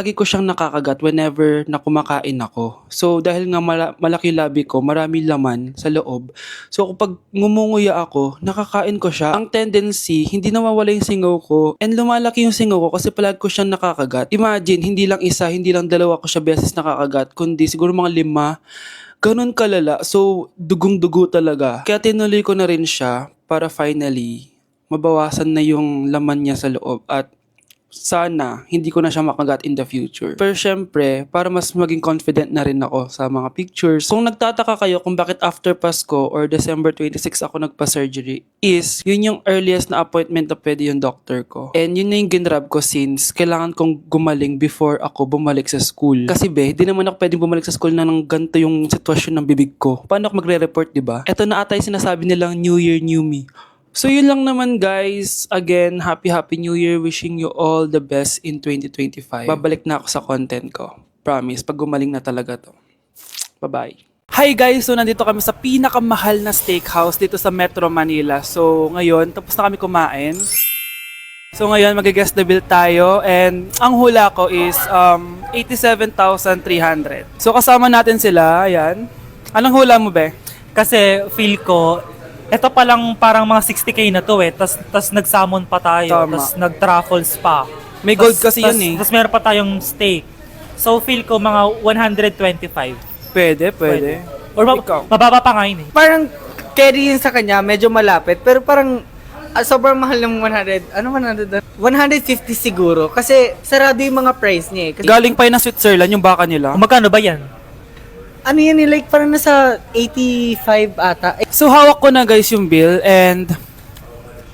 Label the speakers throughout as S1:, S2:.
S1: Lagi ko siyang nakakagat whenever na kumakain ako. So dahil nga malaki labi ko, marami laman sa loob. So kapag ngumunguya ako, nakakain ko siya. Ang tendency, hindi nawawala yung singaw ko and lumalaki yung singaw ko kasi palagi ko siyang nakakagat. Imagine, hindi lang isa, hindi lang dalawa ko siya beses nakakagat, kundi siguro mga 5. Ganun kalala. So dugong-dugo talaga. Kaya tinuloy ko na rin siya para finally mabawasan na yung laman niya sa loob at sana hindi ko na siya makagat in the future. Pero syempre, para mas maging confident na rin ako sa mga pictures. Kung nagtataka kayo kung bakit after Pasko or December 26 ako nagpa-surgery, is yun yung earliest na appointment na pwede yung doctor ko. And yun na yung ginrab ko since kailangan kong gumaling before ako bumalik sa school. Kasi di naman ako pwedeng bumalik sa school na nang ganito yung sitwasyon ng bibig ko. Paano ako magre-report, diba? Ito na ata yung sinasabi nilang New Year, New Me. So yun lang naman guys. Again, happy New Year. Wishing you all the best in 2025. Babalik na ako sa content ko. Promise, pag gumaling na talaga to. Bye-bye. Hi guys! So nandito kami sa pinakamahal na steakhouse dito sa Metro Manila. So ngayon, tapos na kami kumain. So ngayon, mag-guess the bill tayo. And ang hula ko is 87,300. So kasama natin sila. Ayan. Anong hula mo, be?
S2: Kasi feel ko, eto pa lang parang mga 60K na to eh. Tas nag-salmon pa tayo.
S1: Tama.
S2: Tas nag-truffles pa.
S1: May gold kasi yun eh.
S2: Tas meron pa tayong steak. So feel ko mga 125.
S1: Pwede.
S2: Or
S1: Ikaw?
S2: mababa pa nga yun eh.
S3: Parang carry yun sa kanya, medyo malapit. Pero parang sobrang mahal ng 100. Ano 100? 150 siguro. Kasi sarado yung mga price niya eh. Kasi,
S1: Galing pa yun ng Switzerland, yung baka nila.
S2: Kung magkano ba yan?
S3: ano yan eh, like parang nasa 85 ata.
S1: So hawak ko na guys yung bill and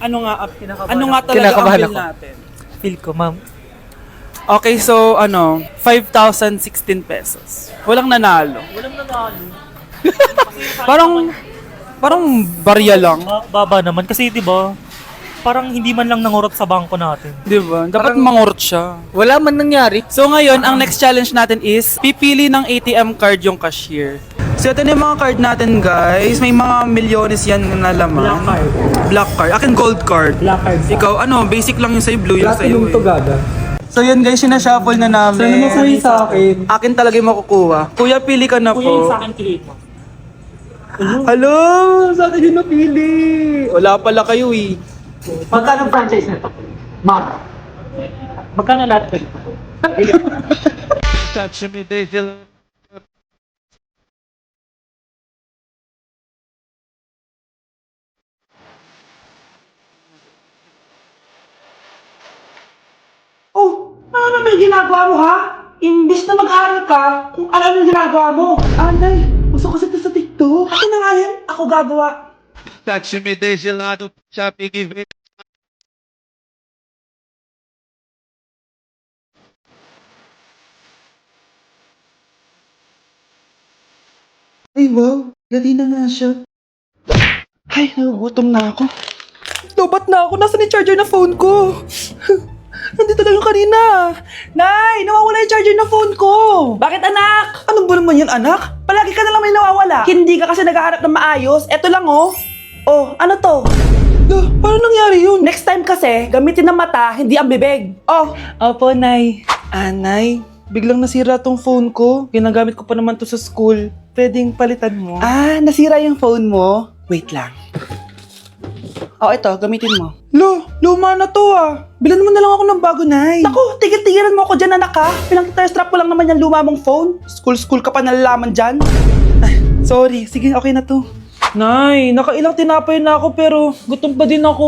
S1: ano nga talaga ang
S3: Kinakabahan
S1: bill
S3: ako.
S1: natin?
S2: Feel ko, ma'am.
S1: Okay, so 5,016 pesos. Walang nanalo.
S2: Walang nanalo.
S1: Parang barya lang.
S2: Baba naman. Kasi di ba parang hindi man lang nangurot sa bangko natin.
S1: Di ba? Dapat
S3: Parang-
S1: mangurot siya.
S3: Wala man nangyari.
S1: So ngayon, ang next challenge natin is pipili ng ATM card yung cashier. So ito na yung mga card natin guys. May mga milyones yan na laman.
S2: Black card.
S1: Black card. Akin gold card.
S2: Black card.
S1: Ikaw, basic lang yung sa'yo, blue yung sa'yo eh.
S3: gaga.
S1: So yun guys, sinashuffle na namin.
S3: Sana masaya sa akin.
S1: Akin talaga yung makukuha. Kuya, pili ka na
S2: Kuya yung sa
S1: po.
S2: akin kilit mo.
S1: Hello! Sa akin yung napili. Wala pala kayo eh.
S2: Magkano franchise nito? Mark. Magkano lahat ba?
S4: Oh, ano naman yung ginagawa mo ha? Imbis na mag-aaral ka, kung ano yung ginagawa mo. Anday, gusto ko sa TikTok. Akin na nga yan, ako gagawa.
S5: Taksimitation na ito shopping event.
S4: Ay wow, gali na nga siya. Ay, nagugutom na ako. Lobat na ako, nasa ni charger na phone ko? Nandito lang yung kanina. Nay, nawawala yung charger ng phone ko. Bakit anak? Ano ba naman yan anak? Palagi ka na lang may nawawala. Hindi ka kasi nag-aarap ng maayos. Eto lang oh. Oh, ano to? Paano nangyari yun? Next time kasi, gamitin ng mata, hindi ang bibig. Oh. Opo, Nay. Nay, biglang nasira tong phone ko. Ginagamit ko pa naman to sa school. Pwedeng palitan mo. Nasira yung phone mo? Wait lang. Oh, ito, gamitin mo. Luma na to Bilan mo na lang ako ng bago, Nay. Naku, tigil-tigilan mo ako dyan, anak ha. Pinang-strap ko lang naman yung luma mong phone. School ka pa nalalaman dyan. Ay, sorry, sige, okay na to. Nay, nakailang tinapay na ako pero gutom pa din ako.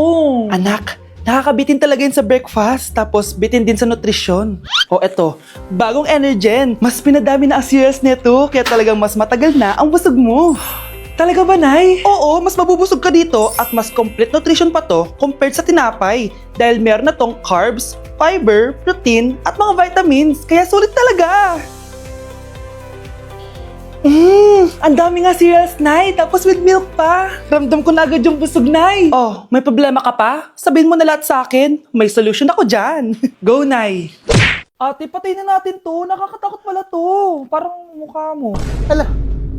S4: Anak, nakakabitin talaga yun sa breakfast, tapos bitin din sa nutrisyon. O eto, bagong Energen. Mas pinadami na ang cereals nito, kaya talagang mas matagal na ang busog mo. Talaga ba, Nay? Oo, mas mabubusog ka dito at mas complete nutrition pa to compared sa tinapay. Dahil meron na tong carbs, fiber, protein, at mga vitamins. Kaya sulit talaga. Ang dami nga cereals, Nay. Tapos with milk pa. Ramdam ko na agad yung busog, Nay. Oh, may problema ka pa? Sabihin mo na lahat sa akin. May solution ako dyan. Go, Nay. Ate, patay na natin to. Nakakatakot pala to. Parang mukha mo.
S6: Hala,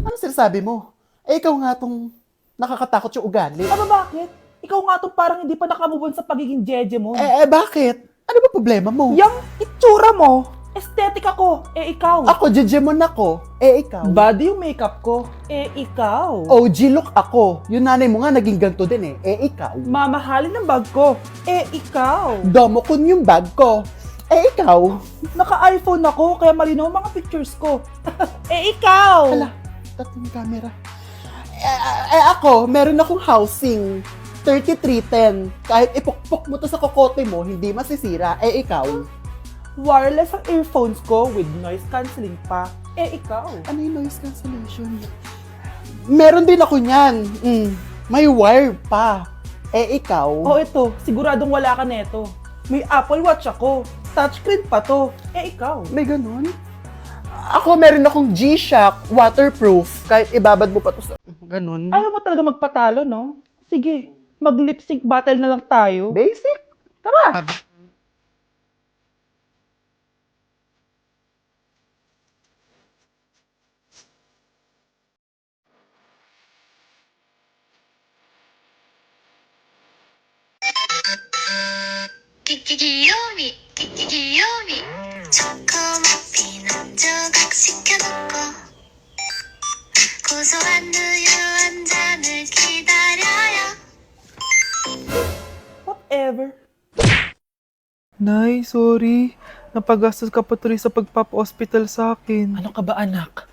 S6: ano sinasabi mo? Eh, ikaw nga tong nakakatakot yung ugali.
S4: Bakit? Ikaw nga tong parang hindi pa nakamove on sa pagiging jeje mo.
S6: Bakit? Ano ba problema mo?
S4: Yung itsura mo, Aesthetic ako. Ikaw.
S6: Ako, Jejemon ako. Ikaw.
S4: Body yung makeup ko. Ikaw.
S6: OG look ako. Yung nanay mo nga naging ganito din ikaw.
S4: Mamahalin ng bag ko. Ikaw.
S6: Domokun yung bag ko. Ikaw.
S4: Naka-iPhone ako, kaya malinaw ang mga pictures ko. Ikaw.
S6: Hala, tatlong camera. Ako, meron akong housing. 3310. Kahit ipukpok mo to sa kokote mo, hindi masisira. Ikaw.
S4: Wireless ang earphones ko with noise cancelling pa. Ikaw.
S6: Ano yung noise cancellation? Meron din ako niyan. May wire pa. Ikaw.
S4: Oh, ito. Siguradong wala ka neto. May Apple Watch ako. Touchscreen pa to. Ikaw.
S6: May ganun? Ako, meron akong G-Shock waterproof. Kahit ibabad mo pa to sa... Ganun.
S4: Ayaw mo talaga magpatalo, no? Sige, mag-lip sync battle na lang tayo.
S6: Basic. Tara.
S7: 귀요미 귀요미 초코머핀 한 조각 시켜놓고 고소한 우유 한 잔을 기다려요
S4: Whatever. Nay, sorry. Napagastos ka pa tuloy sa pagpapa-hospital sa akin.
S8: Ano ka ba anak?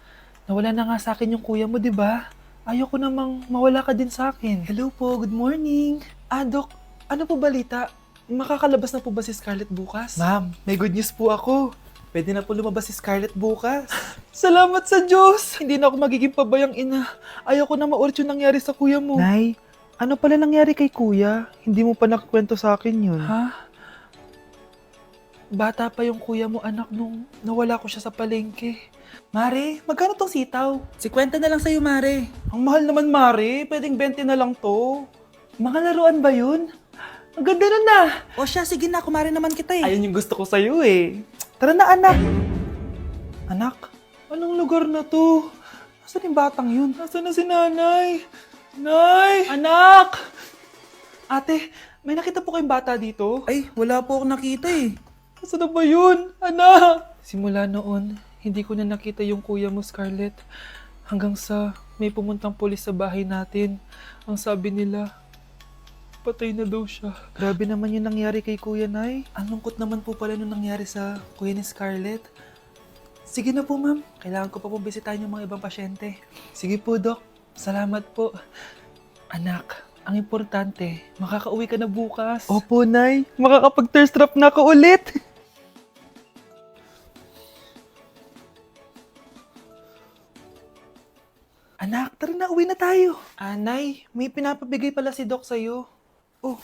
S8: Nawala na nga sa akin yung kuya mo, di ba? Ayoko namang mawala ka din sa akin.
S4: Hello po, good morning.
S8: Dok, ano po balita? Makakalabas na po ba si Scarlett bukas?
S4: Ma'am, may good news po ako. Pwede na po lumabas si Scarlett bukas. Salamat sa Diyos! Hindi na ako magiging pabayang ina. Ayoko na maulit yung nangyari sa kuya mo. Nay, ano pala nangyari kay kuya? Hindi mo pa nakakwento sa akin yun.
S8: Ha? Bata pa yung kuya mo anak nung nawala ko siya sa palengke.
S4: Mare, magkano tong sitaw?
S8: 50 na lang sa'yo, Mare.
S4: Ang mahal naman, Mare. Pwedeng 20 na lang to. Mga laruan ba yun? Ang ganda nun na.
S8: O siya, sige na, kumare naman kita eh.
S4: Ayun yung gusto ko sa'yo eh. Tara na, anak. Anak, anong lugar na to? Nasaan yung batang yun? Nasaan na si nanay? Nay! Anak! Ate, may nakita po kayong bata dito?
S8: Ay, wala po akong nakita eh.
S4: Nasaan na ba yun? Anak!
S8: Simula noon, hindi ko na nakita yung kuya mo, Scarlett. Hanggang sa may pumuntang pulis sa bahay natin. Ang sabi nila, patay na daw siya.
S4: Grabe naman yung nangyari kay Kuya Nay.
S8: Ang lungkot naman po pala nung nangyari sa kuya ni Scarlett. Sige na po, ma'am. Kailangan ko pa pong bisitahin yung mga ibang pasyente.
S4: Sige po, Dok.
S8: Salamat po. Anak, ang importante, makakauwi ka na bukas.
S4: Opo, Nay. Makakapag-thirst trap na ako ulit.
S8: Anak, tara na, uwi na tayo.
S4: Nay, may pinapabigay pala si Doc sa'yo. Oh,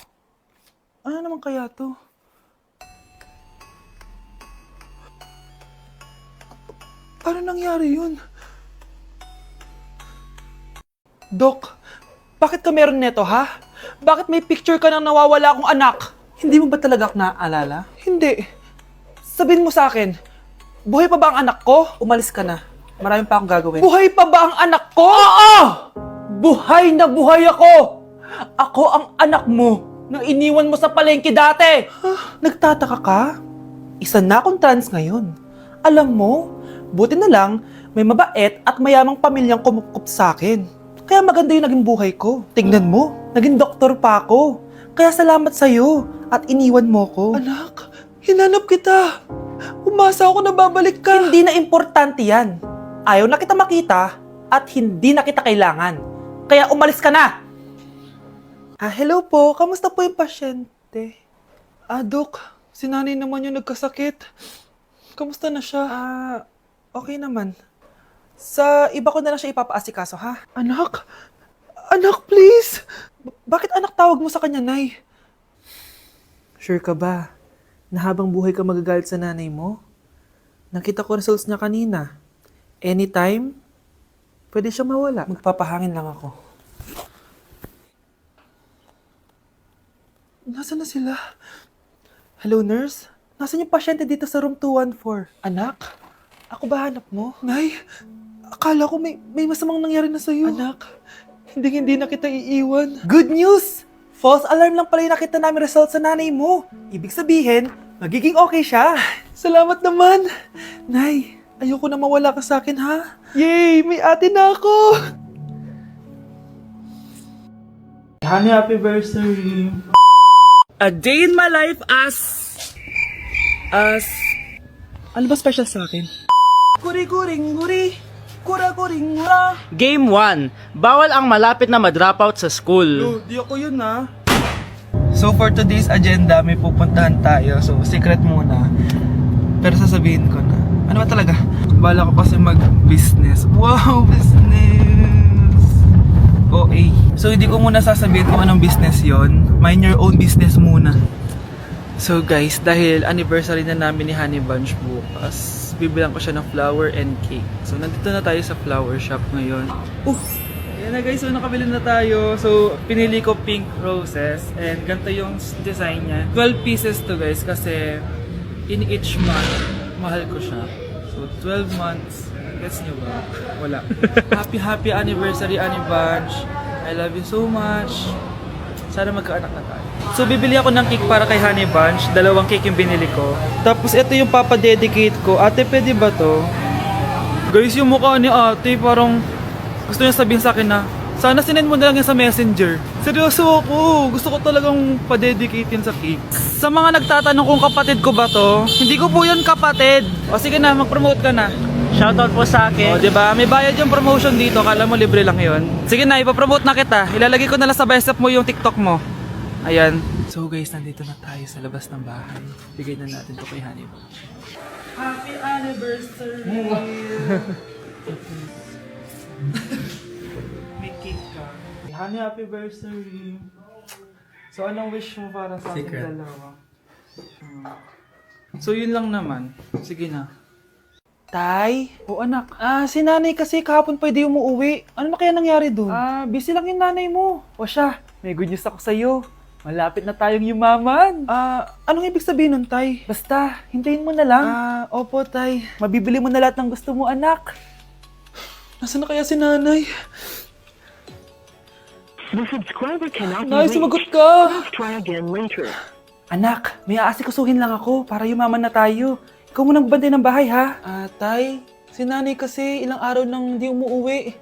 S4: ano naman kaya to? Paano nangyari yun? Doc, bakit ka meron neto, ha? Bakit may picture ka ng nawawala akong anak?
S8: Hindi mo ba talaga ako naaalala?
S4: Hindi. Sabihin mo sa akin, buhay pa ba ang anak ko?
S8: Umalis ka na. Marami pa akong gagawin.
S4: Buhay pa ba ang anak ko? Oo! Buhay na buhay ako! Ako ang anak mo na iniwan mo sa palengke dati! Nagtataka ka? Isa na akong trans ngayon. Alam mo, buti na lang may mabait at mayamang pamilyang kumukup sa akin. Kaya maganda yung naging buhay ko. Tingnan mo, naging doktor pa ako. Kaya salamat sa'yo at iniwan mo ko. Anak, hinanap kita. Umasa ako na babalik ka. Hindi na importante yan. Ayaw na kita makita at hindi na kita kailangan. Kaya umalis ka na! Hello po. Kamusta po yung pasyente? Dok. Si nanay naman yung nagkasakit. Kamusta na siya? Okay naman. Sa iba ko na lang siya ipapaasikaso, ha? Anak? Anak, please! Bakit anak tawag mo sa kanya, Nay? Sure ka ba na habang buhay ka magagalit sa nanay mo? Nakita ko results niya kanina. Anytime, pwede siya mawala. Magpapahangin lang ako. Nasaan na sila? Hello, nurse? Nasaan yung pasyente dito sa room 214? Anak? Ako ba hanap mo? Nay, akala ko may masamang nangyari na sa'yo. Anak, hindi na kita iiwan. Good news! False alarm lang pala yung nakita namin result sa nanay mo. Ibig sabihin,
S8: Magiging okay siya. Salamat naman. Nay, ayoko na mawala ka sa akin, ha? Yay! May ate na ako! Honey, happy anniversary. A day in my life as... Ano ba special sa akin? Guri-guring guri. Kura-guring gura.
S3: Game 1. Bawal ang malapit na ma-dropout sa school.
S8: Di ako yun, ha? So for today's agenda, may pupuntahan tayo. So secret muna. Pero sasabihin ko na. Ano ba talaga? Bala ko kasi mag-business. Wow, business! OA. So hindi ko muna sasabihin kung anong business yon. Mind your own business muna. So guys, dahil anniversary na namin ni Honey Bunch bukas, bibilang ko siya ng flower and cake. So nandito na tayo sa flower shop ngayon. Ayan na guys, so nakabili na tayo. So pinili ko pink roses and ganito yung design niya. 12 pieces to guys kasi in each month, mahal ko siya. So 12 months, gets nyo ba? Wala. Happy anniversary Honey Bunch. I love you so much. Sana magkaanak na tayo. So bibili ako ng cake para kay Honey Bunch. 2 cake yung binili ko. Tapos ito yung papadedicate ko. Ate, pwede ba to? Guys, yung mukha ni ate parang gusto niya sabihin sa akin na sana sinend mo na lang yan sa messenger. Seryoso ako. Gusto ko talagang padedicate yun sa cake. Sa mga nagtatanong kung kapatid ko ba to, hindi ko po yun kapatid. O sige na, mag-promote ka na.
S3: Shoutout po sa akin.
S8: O, diba? May bayad yung promotion dito. Kala mo libre lang yun. Sige na, ipapromote na kita. Ilalagay ko na lang sa bicep mo yung TikTok mo. Ayan. So guys, nandito na tayo sa labas ng bahay. Bigay na natin to kay Honey Bunch. Happy anniversary! May cake ka. Honey, happy anniversary! So anong wish mo para sa ating dalawa? So yun lang naman. Sige na. Tay? O anak, si nanay kasi kahapon pwede umuwi. Ano na kaya nangyari doon? Busy lang yung nanay mo. O siya, may good news ako sa'yo. Malapit na tayong yumaman. Anong ibig sabihin nun, Tay? Basta, hintayin mo na lang. Opo, Tay. Mabibili mo na lahat ng gusto mo, anak. Nasaan na kaya si nanay?
S9: The subscriber cannot be
S8: Nay,
S9: reached.
S8: sumagot ka!
S9: Please try again later.
S8: Anak, may aasikasuhin lang ako para yumaman na tayo. Ikaw munang bantay ng bahay, ha? Tay, si nanay kasi ilang araw nang hindi umuwi.